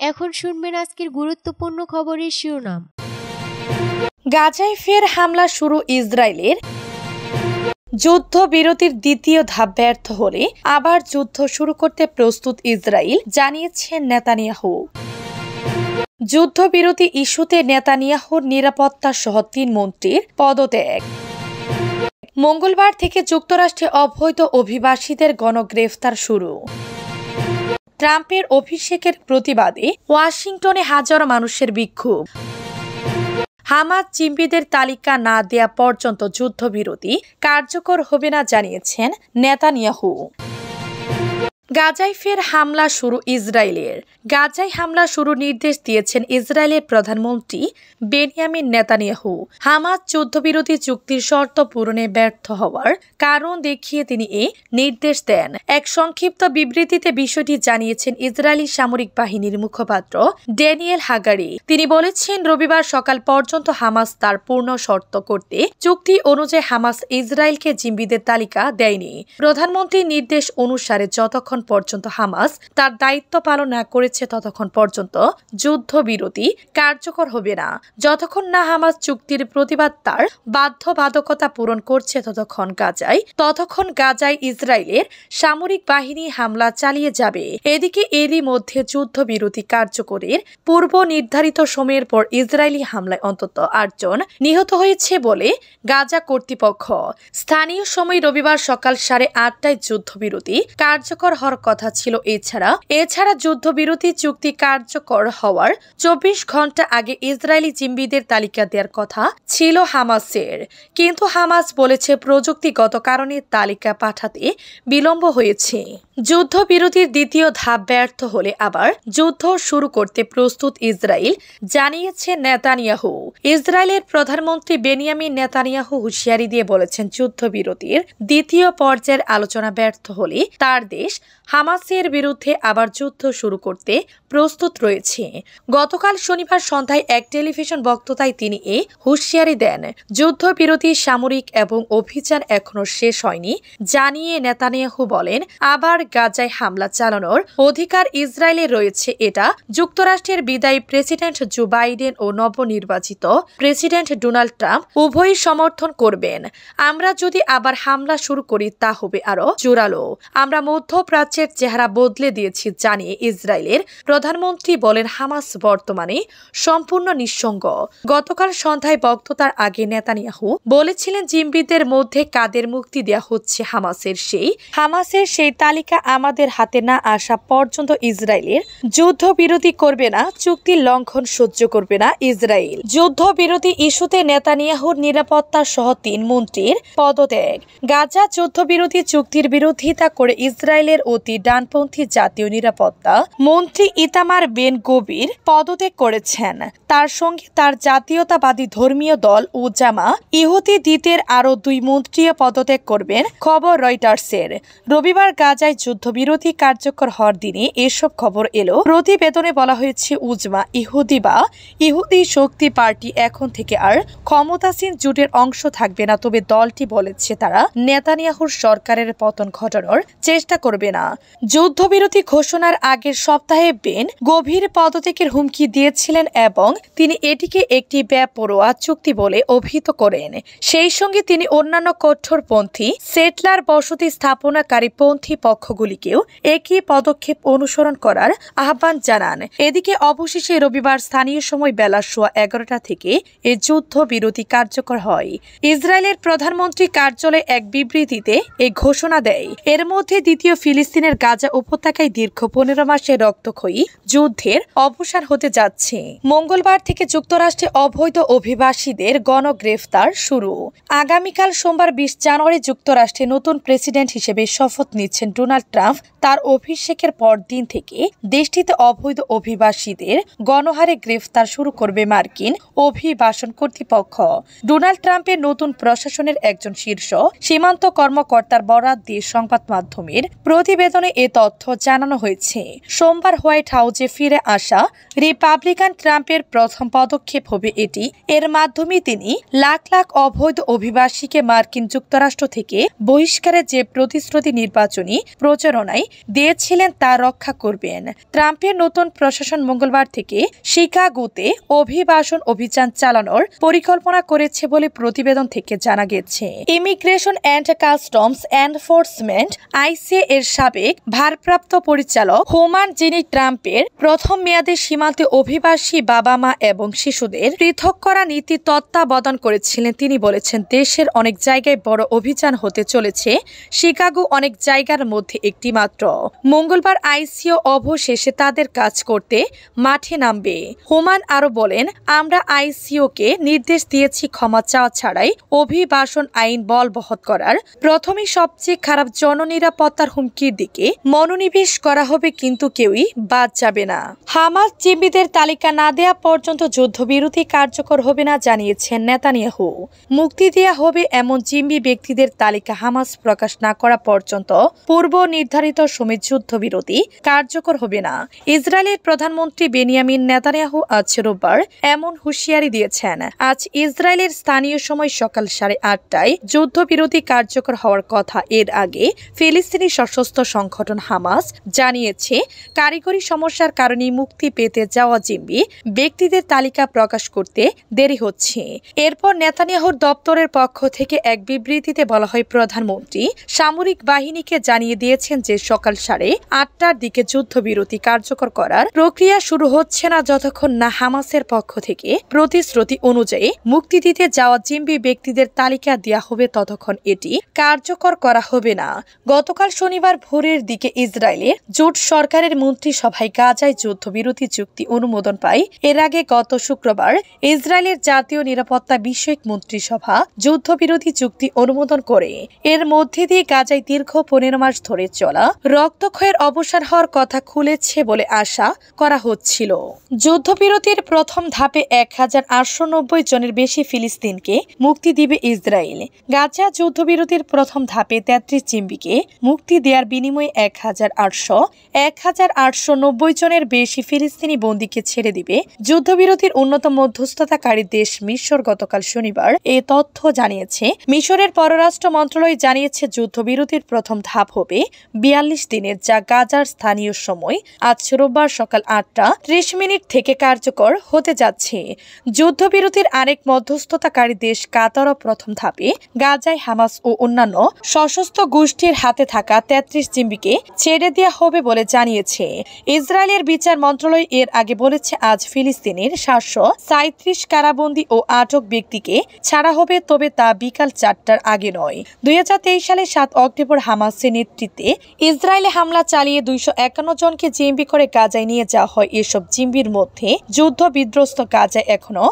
এখন শুনবেন আজকের গুরুত্বপূর্ণ খবরের শিরোনাম। গাজায় ফের হামলা শুরু ইসরায়েলের। যুদ্ধবিরতির দ্বিতীয় ধাপ ব্যর্থ হলে আবার যুদ্ধ শুরু করতে প্রস্তুত ইসরায়েল, জানিয়েছেন নেতানিয়াহু। যুদ্ধবিরতি ইস্যুতে নেতানিয়াহুর নিরাপত্তা সহ ৩ মন্ত্রীর পদত্যাগ। মঙ্গলবার থেকে যুক্তরাষ্ট্রে অবৈধ অভিবাসীদের গণগ্রেফতার শুরু। ট্রাম্পের অভিষেকের প্রতিবাদে ওয়াশিংটনে হাজারো মানুষের বিক্ষোভ। হামাস জিম্মিদের তালিকা না দেয়া পর্যন্ত যুদ্ধবিরতি কার্যকর হবে না, জানিয়েছেন নেতানিয়াহু। গাজায় ফের হামলা শুরু ইসরায়েলের। গাজায় হামলা শুরুর নির্দেশ দিয়েছেন ইসরায়েলের প্রধানমন্ত্রী বেনিয়ামিন নেতানিয়াহু। হামাস যুদ্ধবিরতি চুক্তির শর্ত পূরণে ব্যর্থ হওয়ার কারণ দেখিয়ে তিনি এই নির্দেশ দেন। এক সংক্ষিপ্ত বিবৃতিতে বিষয়টি জানিয়েছেন ইসরায়েলি সামরিক বাহিনীর মুখপাত্র ড্যানিয়েল হাগারি। তিনি বলেছেন, রবিবার সকাল পর্যন্ত হামাস তার পূর্ণ শর্ত করতে চুক্তি অনুযায়ী হামাস ইসরায়েলকে জিম্মিদের তালিকা দেয়নি। প্রধানমন্ত্রীর নির্দেশ অনুসারে যতক্ষণ পর্যন্ত হামাস তার দায়িত্ব পালন না করেছে ততক্ষণ পর্যন্ত যুদ্ধবিরতি কার্যকর হবে না। যতক্ষণ না হামাস চুক্তির প্রতিবাদ তার বাধ্যবাধকতা পূরণ করছে ততক্ষণ গাজায় ইসরায়েলের সামরিক বাহিনী হামলা চালিয়ে যাবে। এদিকে এরই মধ্যে যুদ্ধবিরতি কার্যকরের পূর্ব নির্ধারিত সময়ের পর ইসরায়েলি হামলায় অন্তত ৮ জন নিহত হয়েছে বলে গাজা কর্তৃপক্ষ। স্থানীয় সময় রবিবার সকাল 8:30টায় যুদ্ধবিরতি কার্যকর হওয়ার কথা ছিল। এছাড়া যুদ্ধবিরতি চুক্তি কার্যকর হওয়ার ২৪ ঘন্টা আগে ইসরায়েলি জিম্মিদের তালিকা দেওয়ার কথা ছিল হামাসের, কিন্তু হামাস বলেছে প্রযুক্তিগত কারণে তালিকা পাঠাতে বিলম্ব হয়েছে। যুদ্ধবিরতির দ্বিতীয় ধাপ ব্যর্থ হলে আবার যুদ্ধ শুরু করতে প্রস্তুত ইসরায়েল, জানিয়েছে নেতানিয়াহু। ইসরায়েলের প্রধানমন্ত্রী বেনিয়ামিন নেতানিয়াহু হুঁশিয়ারি দিয়ে বলেছেন, যুদ্ধবিরতির দ্বিতীয় পর্যায়ের আলোচনা ব্যর্থ হলে তার দেশ হামাসের বিরুদ্ধে আবার যুদ্ধ শুরু করতে প্রস্তুত রয়েছে। গতকাল শনিবার সন্ধ্যায় এক টেলিভিশন বক্তৃতায় তিনি এই হুঁশিয়ারি দেন। যুদ্ধবিরতি সামরিক এবং অভিযান এখনো শেষ হয়নি জানিয়ে নেতানিয়াহু বলেন, আবার গাজায় হামলা চালানোর অধিকার ইসরায়েলের রয়েছে। এটা যুক্তরাষ্ট্রের বিদায়ী প্রেসিডেন্ট জো বাইডেন ও নবনির্বাচিত প্রেসিডেন্ট ডোনাল্ড ট্রাম্প উভয়ই সমর্থন করবেন। আমরা যদি আবার হামলা শুরু করি তা হবে আরো জোরালো। আমরা মধ্যপ্রাচ্যের চেহারা বদলে দিয়েছি, জানিয়ে ইসরায়েলের প্রধানমন্ত্রী বলেন, হামাস বর্তমানে সম্পূর্ণ নিঃসঙ্গ। গতকাল সন্ধ্যায় বক্তৃতার আগে নেতানিয়াহু বলেছিলেন, জিম্মিদের মধ্যে কাদের মুক্তি দেওয়া হচ্ছে হামাসের সেই তালিকা আমাদের হাতে না আসা পর্যন্ত ইসরায়েলের যুদ্ধবিরতি করবে না, চুক্তির লঙ্ঘন সহ্য করবে না ইসরায়েল। যুদ্ধবিরতি ইস্যুতে নেতানিয়াহুর নিরাপত্তা সহ ৩ মন্ত্রীর পদত্যাগ। গাজা যুদ্ধবিরতি চুক্তির বিরোধিতা করে ইসরায়েলের অতি ডানপন্থী জাতীয় নিরাপত্তা মন্ত্রী ইতামার বেন গভির পদত্যাগ করেছেন। তার সঙ্গে তার জাতীয়তাবাদী ধর্মীয় দল উজামা ইহুদি দ্বীতের আরও ২ মন্ত্রীও পদত্যাগ করবেন, খবর রয়টার্সের। রবিবার গাজায় যুদ্ধবিরতি কার্যকর হওয়ার দিনে এসব খবর এলো। প্রতিবেদনে বলা হয়েছে, উজমা ইহুদি শক্তি পার্টি এখন থেকে আর ক্ষমতাসীন জোটের অংশ থাকবে না, তবে দলটি বলেছে তারা নেতানিয়াহুর সরকারের পতন ঘটানোর চেষ্টা করবে না। যুদ্ধবিরতি ঘোষণার আগের সপ্তাহে বেন গভীর পদত্যাগের হুমকি দিয়েছিলেন এবং তিনি এটিকে একটি বেপরোয়া চুক্তি বলে অভিহিত করেন। সেই সঙ্গে তিনি অন্যান্য কঠোরপন্থী সেটলার বসতি স্থাপনাকারী পন্থী পক্ষগুলিকেও একই পদক্ষেপ অনুসরণ করার আহ্বান জানান। এদিকে অবশেষে রবিবার স্থানীয় সময় বেলা 11:15 থেকে এই যুদ্ধবিরতি কার্যকর হয়। ইসরায়েলের প্রধানমন্ত্রী কার্যালয় এক বিবৃতিতে এই ঘোষণা দেয়। এর মধ্যে দ্বিতীয় ফিলিস্তিনের গাজা উপত্যকায় দীর্ঘ 15 মাসের রক্তক্ষয়ী যুদ্ধের অবসান হতে যাচ্ছে। মঙ্গলবার থেকে যুক্তরাষ্ট্রে অবৈধ অভিবাসীদের গণগ্রেফতার শুরু। আগামীকাল সোমবার 20 জানুয়ারি যুক্তরাষ্ট্রে নতুন প্রেসিডেন্ট হিসেবে শপথ নিচ্ছেন ডোনাল্ড ট্রাম্প। তার অভিষেকের পর দিন থেকে দেশটিতে অবৈধ অভিবাসীদের গণহারে গ্রেফতার শুরু করবে মার্কিন অভিবাসন কর্তৃপক্ষ। ডোনাল্ড ট্রাম্পের নতুন প্রশাসনের একজন শীর্ষ সীমান্ত কর্মকর্তার বরাত দিয়ে সংবাদ মাধ্যমের প্রতিবেদনে এ তথ্য জানানো হয়েছে। সোমবার হোয়াইট হাউসে ফিরে আসা রিপাবলিকান ট্রাম্পের প্রথম পদক্ষেপ হবে এটি। এর মাধ্যমে তিনি লাখ লাখ অবৈধ অভিবাসীকে মার্কিন যুক্তরাষ্ট্র থেকে বহিষ্কারের যে প্রতিশ্রুতি নির্বাচনী প্রচারণায় দিয়েছিলেন তা রক্ষা করবেন। ট্রাম্পের নতুন প্রশাসন মঙ্গলবার থেকে শিকাগোতে অভিবাসন অভিযান চালানোর পরিকল্পনা করেছে বলে প্রতিবেদন থেকে জানা গেছে। ইমিগ্রেশন অ্যান্ড কাস্টমস এনফোর্সমেন্ট আইসিএ এর সাবেক ভারপ্রাপ্ত পরিচালক হোমান, যিনি ট্রাম্পের প্রথম মেয়াদে সীমান্তে অভিবাসী বাবা মা এবং শিশুদের পৃথক করা নীতি তত্ত্বাবধান করেছিলেন, তিনি বলেছেন, দেশের অনেক জায়গায় বড় অভিযান হতে চলেছে, শিকাগো অনেক জায়গার মধ্যে একটি মাত্র। মঙ্গলবার আইসিও অবশেষে তাদের কাজ করতে মাঠে নামবে। হোমান আরো বলেন, আমরা আইসিওকে নির্দেশ দিয়েছি ক্ষমা চাওয়া ছাড়াই অভিবাসন আইন বলবৎ করার। প্রথমে সবচেয়ে খারাপ জননিরাপত্তার হুমকির দিকে মনোনিবেশ করা হবে, কিন্তু কেউই বাদ যাবে না। হামাস জিম্মিদের তালিকা না দেয়া পর্যন্ত যুদ্ধবিরতি কার্যকর হবে না, জানিয়েছেন নেতানিয়াহু। মুক্তি দেয়া হবে এমন জিম্মি ব্যক্তিদের তালিকা হামাস প্রকাশ না করা পর্যন্ত পূর্ব নির্ধারিত সময় যুদ্ধবিরতি কার্যকর হবে না। ইসরায়েলের প্রধানমন্ত্রী বেনিয়ামিন নেতানিয়াহু আজ রোববার এমন হুঁশিয়ারি দিয়েছেন। আজ ইসরায়েলের স্থানীয় সময় সকাল 8:30টায় যুদ্ধবিরতি কার্যকর হওয়ার কথা। এর আগে ফিলিস্তিনি সশস্ত্র সংগঠন হামাস জানিয়েছে, কারিগরি সমস্যার কারণে মুক্তি পেতে যাওয়া জিম্মি ব্যক্তিদের তালিকা প্রকাশ করতে দেরি হচ্ছে। এরপর নেতানিয়াহুর দপ্তরের পক্ষ থেকে এক বিবৃতিতে বলা হয়, প্রধানমন্ত্রী সামরিক বাহিনীকে জানিয়ে দিয়েছেন যে সকাল 8:30টার দিকে যুদ্ধবিরতি কার্যকর করার প্রক্রিয়া শুরু হচ্ছে না যতক্ষণ না হামাসের পক্ষ থেকে প্রতিশ্রুতি অনুযায়ী মুক্তি দিতে যাওয়া জিম্মি ব্যক্তিদের তালিকা দেওয়া হবে, ততক্ষণ এটি কার্যকর করা হবে না। গতকাল শনিবার ভোরের দিকে ইসরায়েলের জোট সরকারের মন্ত্রিসভায় গাজায় যুদ্ধবিরতি চুক্তি অনুমোদন পায়। এর আগে গত শুক্রবার ইসরায়েলের জাতীয় নিরাপত্তা বিষয়ক মন্ত্রিসভা যুদ্ধবিরতি চুক্তি অনুমোদন করে। এর মধ্যে দিয়ে গাজায় দীর্ঘ 15 মাস ধরে চলা রক্তক্ষয়ের অবসান হওয়ার কথা খুলেছে বলে আশা করা হচ্ছিল। যুদ্ধবিরতির প্রথম ধাপে 1890 জনের বেশি ফিলিস্তিনকে মুক্তি দিবে ইসরায়েল। গাজা যুদ্ধবিরতির প্রথম ধাপে 33 জিম্মিকে মুক্তি দেওয়ার বিনিময়ে 1890 জনের বেশি ফিলিস্তিনি বন্দীকে ছেড়ে দিবে। যুদ্ধবিরতির অন্যতম মধ্যস্থতাকারী দেশ মিশর গতকাল শনিবার এই তথ্য জানিয়েছে। মিশরের পররাষ্ট্র মন্ত্রণালয় জানিয়েছে, যুদ্ধবিরতির প্রথম ধাপ হবে 42 দিনের, যা গাজার স্থানীয় সময় আজ রোববার সকাল 8:30 থেকে কার্যকর হতে যাচ্ছে। যুদ্ধবিরতির আরেক মধ্যস্থতাকারী দেশ কাতারও প্রথম ধাপে গাজায় হামাস ও অন্যান্য সশস্ত্র গোষ্ঠীর হাতে থাকা 33 জিম্মিকে ছেড়ে দেওয়া হবে বলে জানিয়েছে। ইসরায়েলের বিচার মন্ত্রণালয় এর আগে বলেছে, আজ ফিলিস্তিনের 737 কারাবন্দী ও আটক ব্যক্তিকে ছাড়া হবে, তবে তা বিকাল 4টার আগে নয়। 2023 সালে 7 অক্টোবর হামাসের নেতৃত্বে ইসরায়েলে হামলা চালিয়ে 251 জনকে জিম্মি করে গাজায় নিয়ে যাওয়া হয়। এসব জিম্মির মধ্যে যুদ্ধ বিধ্বস্ত গাজায় এখনো